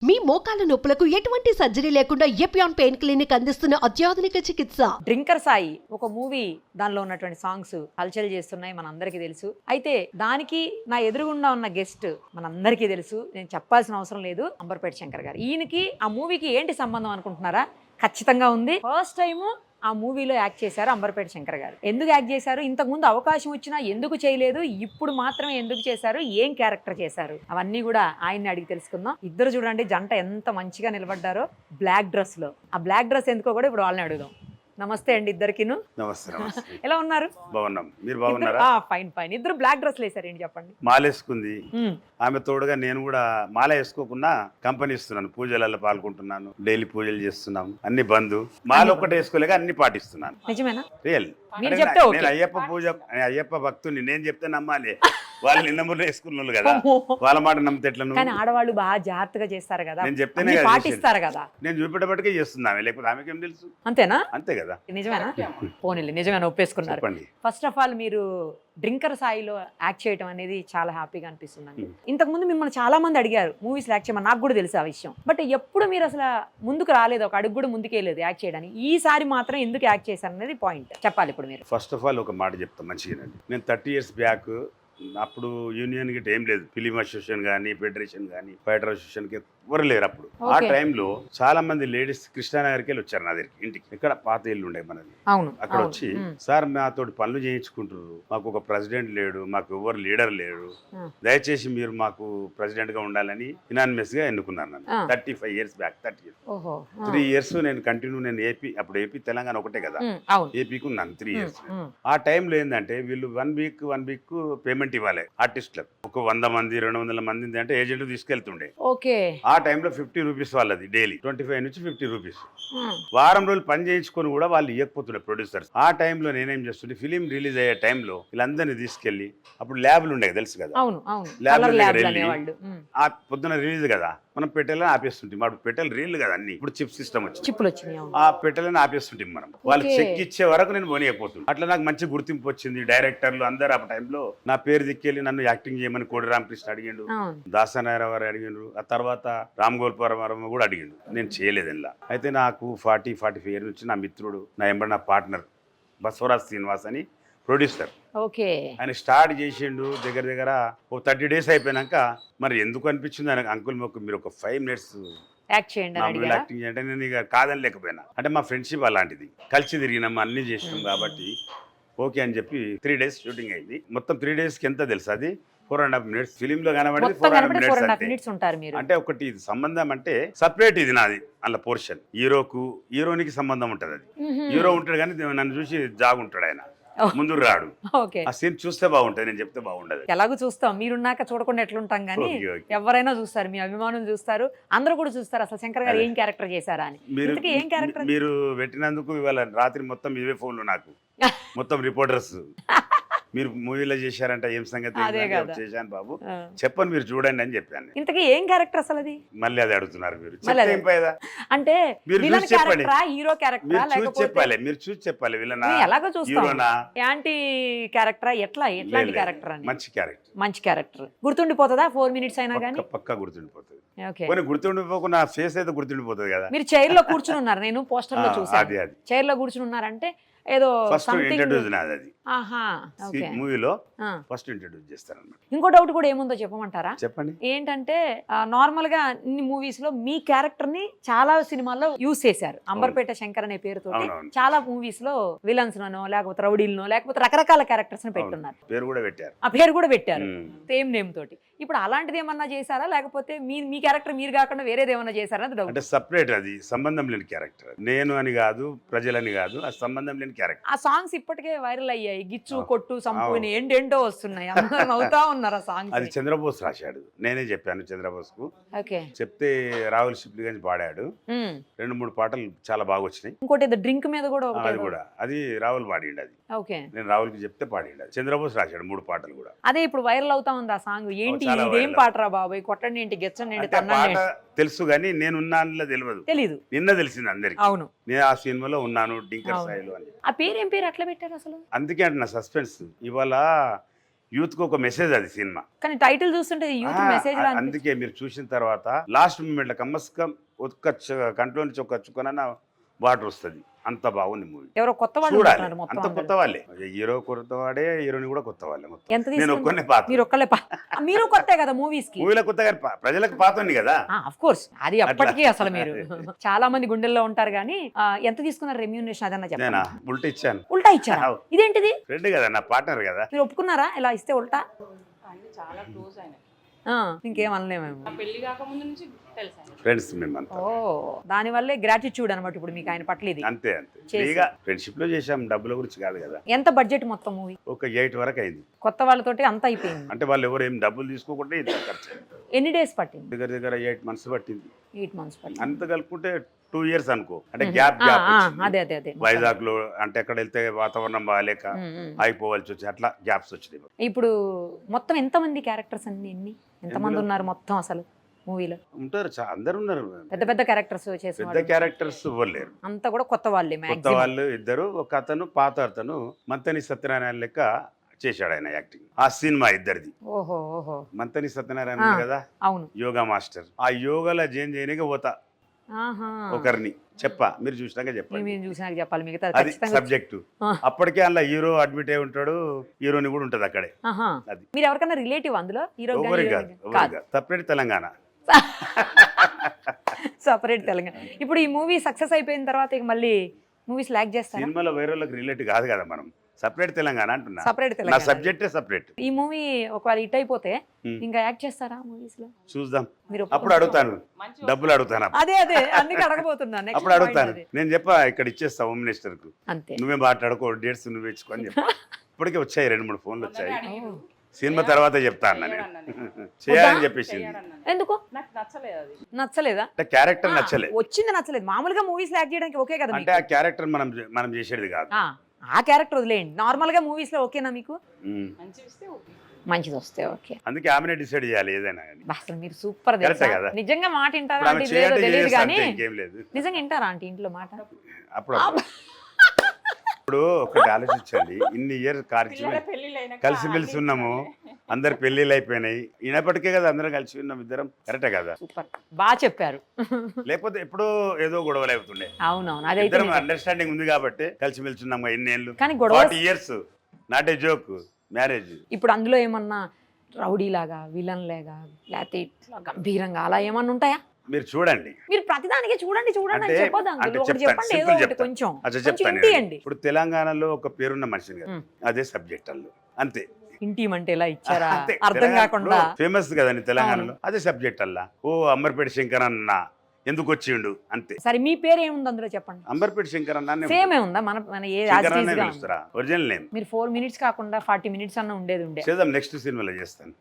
మీ మోకాల నొప్పులకు ఎటువంటి సర్జరీ లేకుండా ఎపియాన్ పెయిన్ క్లినిక్ అందిస్తున్న అత్యాధునిక చికిత్స. డ్రింకర్ సాయి ఒక మూవీ, దానిలో ఉన్నటువంటి సాంగ్స్ హల్చల్ చేస్తున్నాయి, మనందరికీ తెలుసు. అయితే దానికి నా ఎదురుగుండా ఉన్న గెస్ట్ మనందరికీ తెలుసు, నేను చెప్పాల్సిన అవసరం లేదు, అంబర్పేట శంకర్ గారు. ఈయనకి ఆ మూవీకి ఏంటి సంబంధం అనుకుంటున్నారా? ఖచ్చితంగా ఉంది. ఫస్ట్ టైం ఆ మూవీలో యాక్ట్ చేశారు అంబర్పేట శంకర్ గారు. ఎందుకు యాక్ట్ చేశారు? ఇంతకుముందు అవకాశం వచ్చినా ఎందుకు చేయలేదు, ఇప్పుడు మాత్రమే ఎందుకు చేశారు, ఏం క్యారెక్టర్ చేశారు, అవన్నీ కూడా ఆయన్ని అడిగి తెలుసుకుందాం. ఇద్దరు చూడండి జంట ఎంత మంచిగా నిలబడ్డారో బ్లాక్ డ్రెస్ లో. ఆ బ్లాక్ డ్రెస్ ఎందుకో కూడా ఇప్పుడు వాళ్ళని అడుగుదాం. నమస్తే అండి ఇద్దరికిను. నమస్తే. ఎలా ఉన్నారు? బాగున్నాం, మీరు బాగున్నారా? Fine fine. ఇద్దరు బ్లాక్ డ్రెస్ వేసారు, ఏంటి చెప్పండి. మాలేసుకుంది ఆమె, తోడుగా నేను కూడా మాల వేసుకోకుండా కంపెనీ ఇస్తున్నాను, పూజలలో పాల్గొంటున్నాను, డైలీ పూజలు చేస్తున్నాం, అన్ని బంధు. మాల ఒక్కటే వేసుకోలేక అన్ని పాటిస్తున్నాను. నిజమేనా? రియల్. నేను అయ్యప్ప భక్తుని, నేను చెప్తే నమ్మాలి. వాళ్ళు నిన్న మొన్న వేసుకున్న వాళ్ళు కదా, వాళ్ళ మాట నమ్మితే ఎట్లా? కానీ ఆడవాళ్ళు బాగా జాగ్రత్తగా చేస్తారు కదా, నేను చెప్తేనే పాటిస్తారు కదా. నేను చూపెట్టబట్టికే చేస్తున్నామే, లేకపోతే ఆమెకేం తెలుసు? అంతేనా? అంతే కదా. నిజమేనా? పోనీలే, నిజమేనా, ఒప్పేసుకున్నారు. ఫస్ట్ ఆఫ్ ఆల్ మీరు డ్రింకర్ సాయిలో యాక్ట్ చేయడం అనేది చాలా హ్యాపీగా అనిపిస్తుంది. ఇంతకు ముందు మిమ్మల్ని చాలా మంది అడిగారు మూవీస్ యాక్ట్ చేయమని, నాకు కూడా తెలుసు ఆ విషయం. బట్ ఎప్పుడు మీరు అసలు ముందుకు రాలేదు, ఒక అడుగు కూడా ముందుకేలేదు యాక్ట్ చేయడానికి. ఈసారి మాత్రం ఎందుకు యాక్ట్ చేశారు అనేది పాయింట్ చెప్పాలి ఇప్పుడు మీరు. ఫస్ట్ ఆఫ్ ఆల్ ఒక మాట చెప్తాను మంచిగా. నేను 30 years బ్యాక్, అప్పుడు యూనియన్ గిట్ట ఏం లేదు, ఫిలిం అసోసియేషన్ కానీ, ఫెడరేషన్ కానీ, ఫైటర్ అసోసియేషన్ కి ఎవరు లేరు అప్పుడు. ఆ టైంలో చాలా మంది లేడీస్ కృష్ణానగర్కి వెళ్ళి వచ్చారు నా దగ్గరికి, ఇంటికి. ఇక్కడ పాత ఇల్లు ఉండే మనది. అక్కడ వచ్చి, సార్ నాతోటి పనులు చేయించుకుంటారు, మాకు ఒక ప్రెసిడెంట్ లేడు, మాకు ఎవరు లీడర్ లేడు, దయచేసి మీరు మాకు ప్రెసిడెంట్ గా ఉండాలని ఇనానిమస్ గా ఎన్నుకున్నాను నన్ను. 35 years బ్యాక్. 30 years. 3 years నేను కంటిన్యూ, నేను ఏపీ, అప్పుడు ఏపీ తెలంగాణ ఒకటే కదా, ఏపీకి ఉన్నాను 3 years. ఆ టైంలో ఏంటంటే వీళ్ళు 1 week పేమెంట్ ఇవ్వాలి ఆర్టిస్టులకు. ఒక 100 మంది 200 మంది అంటే ఏజెంట్ తీసుకెళ్తుండే. ఆ టైంలో 50 రూపీస్ వాళ్ళది డైలీ, 25 నుంచి 50 రూపీస్. వారం రోజులు పని చేయించుకొని కూడా వాళ్ళు ఇవ్వకపోతుండే ప్రొడ్యూసర్స్. ఆ టైంలో నేనేం చేస్తుండే, ఫిలిం రిలీజ్ అయ్యే టైంలో వీళ్ళందరినీ తీసుకెళ్లి, అప్పుడు ల్యాబ్లు ఉండే తెలుసు కదా, ఆ పొద్దున రిలీజ్ కదా, మనం పెట్టెలను ఆపేస్తుంటాం. అప్పుడు పెట్టెలు రీల్ కదా అన్ని, ఇప్పుడు చిప్ సిస్టమ్ వచ్చింది, ఆ పెట్టెలను ఆపేస్తుంటాం మనం. వాళ్ళు చెక్ ఇచ్చే వరకు నేను పోనీయకపోతుంది. అట్లా నాకు మంచి గుర్తింపు వచ్చింది. డైరెక్టర్లు అందరు ఆ టైంలో నా పేరు దిక్కెళ్ళి నన్ను యాక్టింగ్ చేయమని కోడి రామకృష్ణ అడిగిండు, దాసనారాయణ గారు అడిగిండు, ఆ తర్వాత రామ్ గోపాల్ వర్మ కూడా అడిగిండు. నేను చేయలేదు ఇలా. అయితే నాకు 40-45 years నుంచి నా మిత్రుడు, నా ఎంబడి నా పార్ట్నర్ బసవరాజ్ శ్రీనివాస్ అని ప్రొడ్యూసర్, ఆయన స్టార్ట్ చేసిండు. దగ్గర ఒక 30 days అయిపోయినాక, మరి ఎందుకు అనిపించింది ఆయన, అంకుల్ మీరు ఒక 5 minutes యాక్టింగ్ చేయండి. నేను ఇక కాదని లేకపోయినా, అంటే మా ఫ్రెండ్షిప్ అలాంటిది, కలిసి తిరిగినాం, అన్ని చేసినాం కాబట్టి ఓకే అని చెప్పి 3 days షూటింగ్ అయింది. మొత్తం 3 daysకి ఎంత తెలుసు, అది 4.5 minutes. ఫిలిం లో కనబడేది 4.5 minutes అంటే ఒకటి సంబంధం అంటే సపరేట్, ఇది నాది అలా పోర్షన్. హీరోనికి సంబంధం ఉంటది, అది హీరో ఉంటాడు కానీ నన్ను చూసి జాగుంటాడు ఆయన, ముందు రాడు. ఆ సీన్ చూస్తే బాగుంటది, నేను చెప్తే బాగుండదు. ఎలాగో చూస్తాం, మీరున్నాక చూడకుండా ఎట్లుంటాం కానీ ఎవరైనా చూస్తారు, మీ అభిమానులు చూస్తారు, అందరూ కూడా చూస్తారు అసలు శంకర్ గారు ఏం క్యారెక్టర్ చేశారా అని. ఏం క్యారెక్టర్ మీరు పెట్టినందుకు ఇవాళ రాత్రి మొత్తం ఇవే ఫోన్లు నాకు, మొత్తం రిపోర్టర్స్. మీరు మూవీలో చేశారంట, ఏం సంగతి చేశాను బాబు, చెప్పండి మీరు చూడండి అని చెప్పాను. ఇంతకీ ఏం క్యారెక్టర్ అసలు అది? మళ్ళీ అది అడుగుతున్నారు మీరు. అంటే మీరు చూసి చెప్పండి, హీరో క్యారెక్టర్ చెప్పాలి, మీరు చూసి చెప్పాలి. వీళ్ళనా ఎలాగో చూస్తానా, యాంటీ క్యారెక్టరా, ఎట్లాంటి క్యారెక్టర్ అని? మంచి క్యారెక్టర్ గుర్తుండిపోతుందా 4 minutes అయినా కానీ? పక్కా గుర్తుండిపోతుంది. గుర్తుండిపోకుండా ఫేస్ అయితే గుర్తుండిపోతుంది కదా. మీరు చైర్ లో కూర్చుని ఉన్నారు, నేను పోస్టర్ లో చూసాను, చైర్ లో కూర్చుని ఉన్నారంటే ఏదో మూవీలో ఫస్ట్ ఇంట్రడ్యూస్ చేస్తారు. ఇంకో డౌట్ కూడా ఏముందో చెప్పమంటారా? చెప్పండి. ఏంటంటే నార్మల్ గా ఇన్ని మూవీస్ లో మీ క్యారెక్టర్ ని చాలా సినిమాల్లో యూజ్ చేశారు. అంబర్పేట శంకర్ అనే పేరుతో చాలా మూవీస్ లో విలన్స్ నో, లేకపోతే రౌడీలను, లేకపోతే రకరకాల క్యారెక్టర్స్ ని పెట్టున్నారు. ఆ పేరు కూడా పెట్టారు సేమ్ నేమ్ తోటి. ఇప్పుడు అలాంటిది ఏమన్నా చేశారా, లేకపోతే మీ క్యారెక్టర్ మీరు కాకుండా వేరేది ఏమన్నా చేశారా? అంటే సపరేట్, అది సంబంధం లేని క్యారెక్టర్. నేను అని కాదు, ప్రజలని కాదు, ఆ సంబంధం లేని క్యారెక్టర్. ఆ సాంగ్స్ ఇప్పటికే వైరల్ అయ్యాయి, గిచ్చు కొట్టు సంపూని ఏంటేంటో వస్తున్నాయి, అందరూ నవ్వుతా ఉన్నారు. ఆ సాంగ్ అది చంద్రబోస్ రాశాడు, నేనే చెప్పాను చంద్రబోస్ కు. చెప్తే రాహుల్ షిప్లీ గంజ్ పాడాడు. 2-3 పాటలు చాలా బాగా వచ్చినాయి. ఇంకోటి డ్రింక్ మీద కూడా అది రాహుల్ పాడిండు. అది నేను రాహుల్ కి చెప్తే పాడిండు. చంద్రబోస్ రాశాడు 3 పాటలు కూడా. అదే ఇప్పుడు వైరల్ అవుతా ఉంది ఆ సాంగ్. ఏంటి ఇదేం పాటరా బాబాయ్, కొట్టండి ఏంటి, గెచ్చండి ఏంటి, తన్నండి తెలుసు కానీ నేనున్నాను తెలియదు. నిన్న తెలిసింది అందరికి. అవును, నేను ఆ సినిమాలో ఉన్నాను డ్రింకర్ సాయిలో అని. ఆ పేరు ఏం పేరు అట్లా పెట్టారు అసలు? అందుకే అంటే నా సస్పెన్స్. ఇవాళ యూత్ కు ఒక మెసేజ్ అది సినిమా. కానీ టైటిల్ చూస్తుంటే యూత్ మెసేజ్ అందుకే మీరు చూసిన తర్వాత లాస్ట్ మూమెంట్ లో కమ్మస్కం ఒక్క కంట్లో నుంచి ఒక చుక్కనన్న వాటర్ వస్తుంది. అంత బాగుంది మూవీ. ఎవరో కొత్త వాళ్ళు చూడాలి. ఉంటున్నారు మొత్తం అంత అందరూ. కొత్త వాళ్ళే, హీరో కొత్త వాడే, హీరోని కూడా కొత్త వాళ్ళే మొత్తం. ఎంత నేను తీసుకున్నారు? ఒక్కనే పాత మీరు ఒక్కలే మీరు కొత్తే కదా మూవీస్ కి. మూవీలో కొత్తగా ప్రజలకు పాత ఉంది కదా. ఆఫ్ కోర్స్ అది అప్పటికీ అసలు మీరు చాలా మంది గుండెల్లో ఉంటారు కానీ ఎంత తీసుకున్నారు రెమ్యూనరేషన్ అదన్నా నేనా చెప్పండి. ఉల్టా ఇచ్చాను. ఉల్టా ఇచ్చారా? అవు. ఇదేంటిది? ఫ్రెండ్ కదా, నా పార్ట్నర్ కదా. మీరు ఒప్పుకున్నారా ఇలా ఇస్తే ఉల్టా? చాలా క్లోజ్ ఆయన. ఇంకేం అనలేమేమో. నా పెళ్లి కాకముందు నుంచి తెలుసు ఆయన. ఫ్రెండ్స్ మేమంతా. ఓ దాని వల్లే గ్రాటిట్యూడ్ అనమాట ఇప్పుడు మీకు ఆయన పట్ల ఇది. అంతే అంతే చేసి. ఫ్రీగా ఫ్రెండ్షిప్ లో చేసాం, డబ్బుల గురించి కాదు కదా. ఎంత బడ్జెట్ మొత్తం మూవీ? ఒక 8 వరకు అయింది. కొత్త వాళ్ళతోటి అంత అయిపోయింది. అంటే వాళ్ళు ఎవరు ఏం డబ్బులు తీసుకోకుండా ఇంత ఖర్చు అయింది. ఎన్ని డేస్ పట్టింది? దగ్గర దగ్గర 8 months పట్టింది. 8 months పట్టింది. అంత కలుపుకుంటే 2 years అనుకో. అంటే గ్యాప్ గ్యాప్ వచ్చింది. అదే అదే అదే. వైజాగ్ లో అంటే ఎక్కడ వెళ్తే వాతావరణం బాగాలేక ఉమ్. ఆగిపోవాల్సి వచ్చి అట్లా గ్యాప్స్ వచ్చినాయి. ఇప్పుడు మొత్తం ఎంతమంది క్యారెక్టర్స్ అన్ని ఎంతమంది ఉన్నారు మొత్తం అసలు మూవీలో? ఉంటారు, అందరు ఉన్నారు. పెద్ద పెద్ద క్యారెక్టర్స్ చేసిన పెద్ద వాళ్ళు క్యారెక్టర్స్ ఇవ్వలేరు. అంతా కూడా కొత్త వాళ్ళే కొత్త మ్యాక్సిమం. వాళ్ళు ఇద్దరు, ఒక అతను పాత అతను మంతని సత్యనారాయణ లెక్క చేశాడు ఆయన యాక్టింగ్. ఆ సినిమా ఇద్దరిది. ఓహో ఓహో. మంతని సత్యనారాయణ ఉంది కదా, అవును. యోగా మాస్టర్. ఆ యోగాలో జైన్ చేయడానికి పోతా ఆహా. ఒకరిని చెప్పా, మీరు చూసినాక చెప్పండి. మీరు చూసినాక చెప్పాలి మిగతా అది ఖచ్చితంగా. సబ్జెక్టు. ఆ. అప్పటికే అలా హీరో అడ్మిట్ అయి ఉంటాడు, హీరోని కూడా ఉంటది అక్కడే. ఆహా. అది. మీరు ఎవరికైనా రిలేటివ్ అందులో హీరో ఎవరికి కాదు, ఎవరికి కాదు. సపరేట్ తెలంగాణ. సపరేట్ తెలంగాణ. ఇప్పుడు ఈ మూవీ సక్సెస్ అయిపోయిన తర్వాత ఇక మళ్ళీ మూవీస్ లాక్ చేస్తారా? సినిమాలో వైరల్కి రిలేట్ కాదు కదా మనం, సపరేట్ తెలంగాణ అంటున్నా. సపరేట్ నా తెలంగాణ. సబ్జెక్టే సపరేట్. ఈ మూవీ ఒకవేళ హిట్ అయిపోతే Hmm. ఇంకా యాక్ట్ చేస్తారా మూవీస్ లో? చూద్దాం. మీరు అప్పుడు అడుగుతాను, మంచి డబ్బులు అడుగుతాను అప్పుడు. అదే అదే అందుకే అడగబోతున్నా. Next అప్పుడు point అడుగుతాను. అదే. నేను చెప్పా ఇక్కడ ఇచ్చేస్తా హోమ్ మినిస్టర్ కు, అంతే. నువ్వే మాట్లాడుకో, డేట్స్ నువ్వు ఇచ్చుకో అని చెప్పా. ఇప్పటికే వచ్చాయి 2-3 ఫోన్లు వచ్చాయి. అడిగారు. సినిమా తర్వాత చెప్తా అన్న నేను. చెయ్యడన్నాను. చేయాలని చెప్పేసింది. చెయ్యడన్నాను. ఎందుకు నాకు నచ్చలేదు అది. నచ్చలేదా? అంటే క్యారెక్టర్ ఆ, నచ్చలేదు. వచ్చింది నచ్చలేదు. మామూలుగా మూవీస్ యాక్ట్ చేయడానికి ఓకే కదా అంటే మీకు? ఆ క్యారెక్టర్ మనం చేసేది కాదు. ఆ క్యారెక్టర్ వదిలేయండి. నార్మల్ గా మూవీస్ లో ఓకేనా మీకు? ఉమ్. మంచి ఇస్తే ఓకే. మంచిది వస్తే ఓకే. అందుకే ఆమెనే డిసైడ్ చేయాలి ఏదైనా కానీ. అసలు మీరు సూపర్ కరెక్టే కదా. నిజంగా మాట వింటారా ఇప్పుడు ఆమె అంటే చేయాలంటే తెలియదు చేస్తా కానీ అంతే, ఇంకేం లేదు. నిజంగా వింటారా ఆంటీ ఇంట్లో మాట? అప్పుడు ఇప్పుడు ఒకటి ఆలోచించండి, ఇన్ని ఇయర్ పిల్లల పెళ్ళిళ్ళు అయినాక కలిసిమెలిసి అన్ని ఉన్నాము, అందరు పెళ్లిళ్ళు అయిపోయినాయి, ఈయనప్పటికే కదా అందరం కలిసి ఉన్నాం ఇద్దరం. కరెక్టే కదా. సూపర్ బాగా చెప్పారు. లేకపోతే ఎప్పుడో ఏదో గొడవలు అవుతుండే. అవునవును అదైతే ఇద్దరం నిజం. అండర్స్టాండింగ్ ఉంది కాబట్టి కలిసిమెలిసి ఉన్నాం కదా ఇన్ని ఏళ్ళు. కానీ గొడవ 40 years, not a joke marriage. ఇప్పుడు అందులో ఏమన్నా రౌడీ లాగా విలన్ లాగా లేకపోతే ఇట్లా గంభీరంగా అలా ఏమన్నా ఉంటాయా? మీరు చూడండి. మీరు ప్రతిదానికి చూడండి చూడండి అని అంటే- చెప్పొద్దు అంటే అందులో ఒకటి చెప్తాను, చెప్పండి ఏదో simple ఒకటి చెప్తాను. కొంచెం అచ్చా కొంచెం చెప్తాను. ఇంటియండి. ఇప్పుడు తెలంగాణలో ఒక పేరున్న మనిషిని కదా, ఉమ్. అదే సబ్జెక్ట్ అల్లు అంతే. ఇంటిమంటే ఎలా ఇచ్చారా అంతే. అర్థం కాకుండా ఫేమస్ కదండి తెలంగాణలో, అదే సబ్జెక్ట్ అల్లా. ఓ అంబర్పేట శంకర్ అన్న ఎందుకు వచ్చిండు అంతే. సరే మీ పేరు ఏముంది అందులో చెప్పండి. అంబర్పేట శంకర్ అన్న సేమ్ ఏ ఉందా? మన మన ఏ శంకర్ as it అన్నే is గా ఉందా? పిలుస్తారా, ఒరిజినల్ నేమ్. మీరు 4 minutes కాకుండా 40 minutes అన్న ఉండేది ఉండే. చేద్దాం, నెక్స్ట్ సినిమాలో చేస్తాను.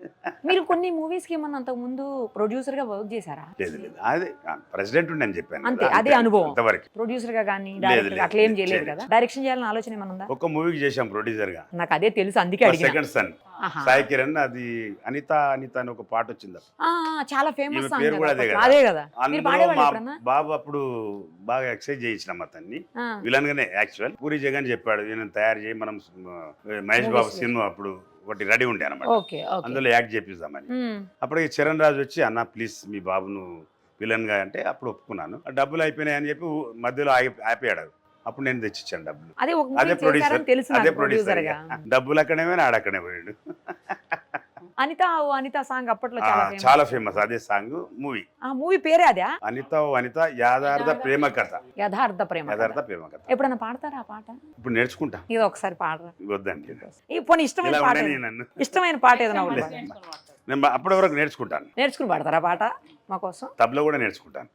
మీరు కొన్ని మూవీస్ కి ఏమన్నా అంతకు ముందు ప్రొడ్యూసర్ గా వర్క్ చేశారా? లేదు లేదు, అదే ప్రెసిడెంట్ ఉండి అని చెప్పాను అంతే, కదా, అదే అనుభవం. అంతవరకు. ప్రొడ్యూసర్ గా కానీ లేదు, డైరెక్టర్ లేదు, అట్లా ఏం చేయలేదు చేయలేదు. కదా? డైరెక్షన్ చేయాలని ఆలోచన ఏమన్నా ఉందా? ఒక మూవీకి చేశాం ప్రొడ్యూసర్ గా, నాకు అదే తెలుసు అందుకే అడిగిన. సెకండ్ సన్, ఆహా. సాయి కిరణ్. అది అనిత అనిత అని ఒక పాట వచ్చింది. చాలా ఫేమస్ ఈమె సాంగ్ పేరు కూడా అదే కదా. అదే కదా. మీరు అందులో పాడేవాళ్ళు మా ఎప్పుడన్నా? బాబు అప్పుడు బాగా ఎక్సైజ్ చేయించినాం అతన్ని, ఆ, విలన్ గానే. యాక్చువల్ పూరి జగన్ చెప్పాడు ఈయన తయారు చేయి, మనం మహేష్ బాబు Movies. సినిమా అప్పుడు ఒకటి రెడీ ఉండే అనమాట, ఓకే ఓకే. అందులో యాక్ట్ చేపిద్దామని. ఉమ్, అప్పటికి చరణ్ రాజు వచ్చి అన్న ప్లీజ్ మీ బాబును విలన్ గా అంటే అప్పుడు ఒప్పుకున్నాను. ఆ డబ్బులు అయిపోయినాయి అని చెప్పి మధ్యలో ఆపేయాడు. అప్పుడు నేను తెచ్చిచ్చాను డబ్బులు. అదే ఒక అదే మూవీ ప్రొడ్యూసర్, చేశారని తెలుసు అదే నాకు ప్రొడ్యూసర్ ప్రొడ్యూసర్. గా. డబ్బులు అక్కడే పోయినా ఆడక్కడే పోయాడు. అనిత ఓ అనిత సాంగ్ అప్పట్లో చాలా famous. చాలా ఫేమస్ అదే సాంగ్. మూవీ ఆ మూవీ పేరే అదే? అనిత ఓ అనిత యాదార్థ ప్రేమ కథ. యథార్థ ప్రేమ కథ. యథార్థ ప్రేమ కథ. ఎప్పుడన్నా పాడతారా ఆ పాట? ఇప్పుడు నేర్చుకుంటా. ఇది ఒకసారి పాడరా. వద్దండి, ఈ పోనీ ఇష్టమైన ఇలా పాట ఉండని ఏదైనా- నన్ను. ఇష్టమైన పాట ఏదైనా ఒకటి పాడండి. నేర్చుకొని వాడతారు. నేను అప్పటి వరకు నేర్చుకుంటాను. నేర్చుకుని పాడతారా పాట మా కోసం? తబలా కూడా నేర్చుకుంటాను.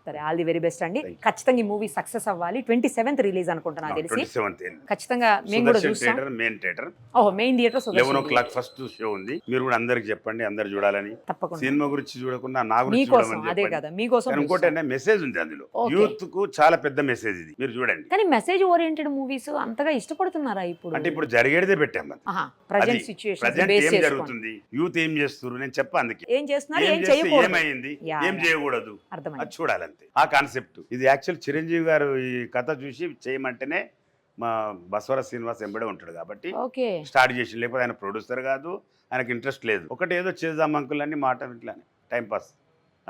సరే, ఆల్ ది వెరీ బెస్ట్ అండి. Thank you. ఖచ్చితంగా ఈ మూవీ సక్సెస్ అవ్వాలి. 27th రిలీజ్ అనుకుంటున్నా తెలిసి. 27th ఖచ్చితంగా మేము కూడా చూస్తాం. థియేటర్, మెయిన్ థియేటర్, ఓహో main theatre 11 o'clock first show ఉంది. మీరు కూడా అందరికి చెప్పండి, అందరు చూడాలని. తప్పకుండా సినిమా గురించి చూడకుండా నా గురించి మీకోసం చూడమని అదే చెప్పండి. కదా మీకోసం కానీ ఇంకోటి చూస్తాం. అంటే మెసేజ్ ఉంది అందులో, Okay. యూత్ కు చాలా పెద్ద మెసేజ్ ఇది, మీరు చూడండి. కానీ మెసేజ్ ఓరియంటెడ్ మూవీస్ అంతగా ఇష్టపడుతున్నారా ఇప్పుడు? అంటే ఇప్పుడు జరిగేదే పెట్టాం అది. ప్రజెంట్ సిచ్యుయేషన్ ప్రజెంట్ బేస్ ఏం చేసుకోండి. జరుగుతుంది, యూత్ ఏం చేస్తున్నారు, నేను చెప్పా అందుకే. ఏం చేస్తున్నారు ఏం ఏం చేస్తే చేయకూడదు ఏమైంది, యా, ఏం యా. చేయకూడదు, అర్థమైంది. అది చూడాలంతే. ఆ కాన్సెప్ట్ ఇది. యాక్చువల్ చిరంజీవి గారు ఈ కథ చూసి చేయమంటేనే మా బసవరాజ్ శ్రీనివాస్ ఎంబడే ఉంటాడు కాబట్టి ఓకే స్టార్ట్ చేసి, లేకపోతే ఆయన ప్రొడ్యూసర్ కాదు, ఆయనకు ఇంట్రెస్ట్ లేదు. ఒకటి ఏదో చేద్దాం అంకుల్ అని మాట ఇట్లానే టైంపాస్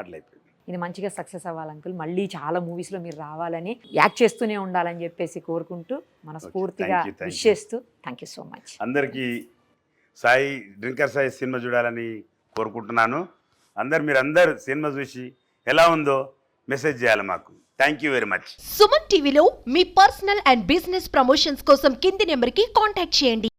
అట్లయిపోయింది. ఇది మంచిగా సక్సెస్ అవ్వాలి అంకుల్, మళ్ళీ చాలా మూవీస్లో మీరు రావాలని, యాక్ట్ చేస్తూనే ఉండాలని చెప్పేసి కోరుకుంటూ మనస్ఫూర్తిగా Thank you, thank you. Wish చేస్తూ థ్యాంక్ యూ సో మచ్. అందరికీ డ్రింకర్ సాయి సినిమా చూడాలని కోరుకుంటున్నాను. మీరందరు సినిమా చూసి ఎలా ఉందో మెసేజ్ చేయాలి మాకు. Thank you very much. Suman టీవీలో మీ పర్సనల్ అండ్ బిజినెస్ ప్రమోషన్స్ కోసం కింది నెంబర్కి కాంటాక్ట్ చేయండి.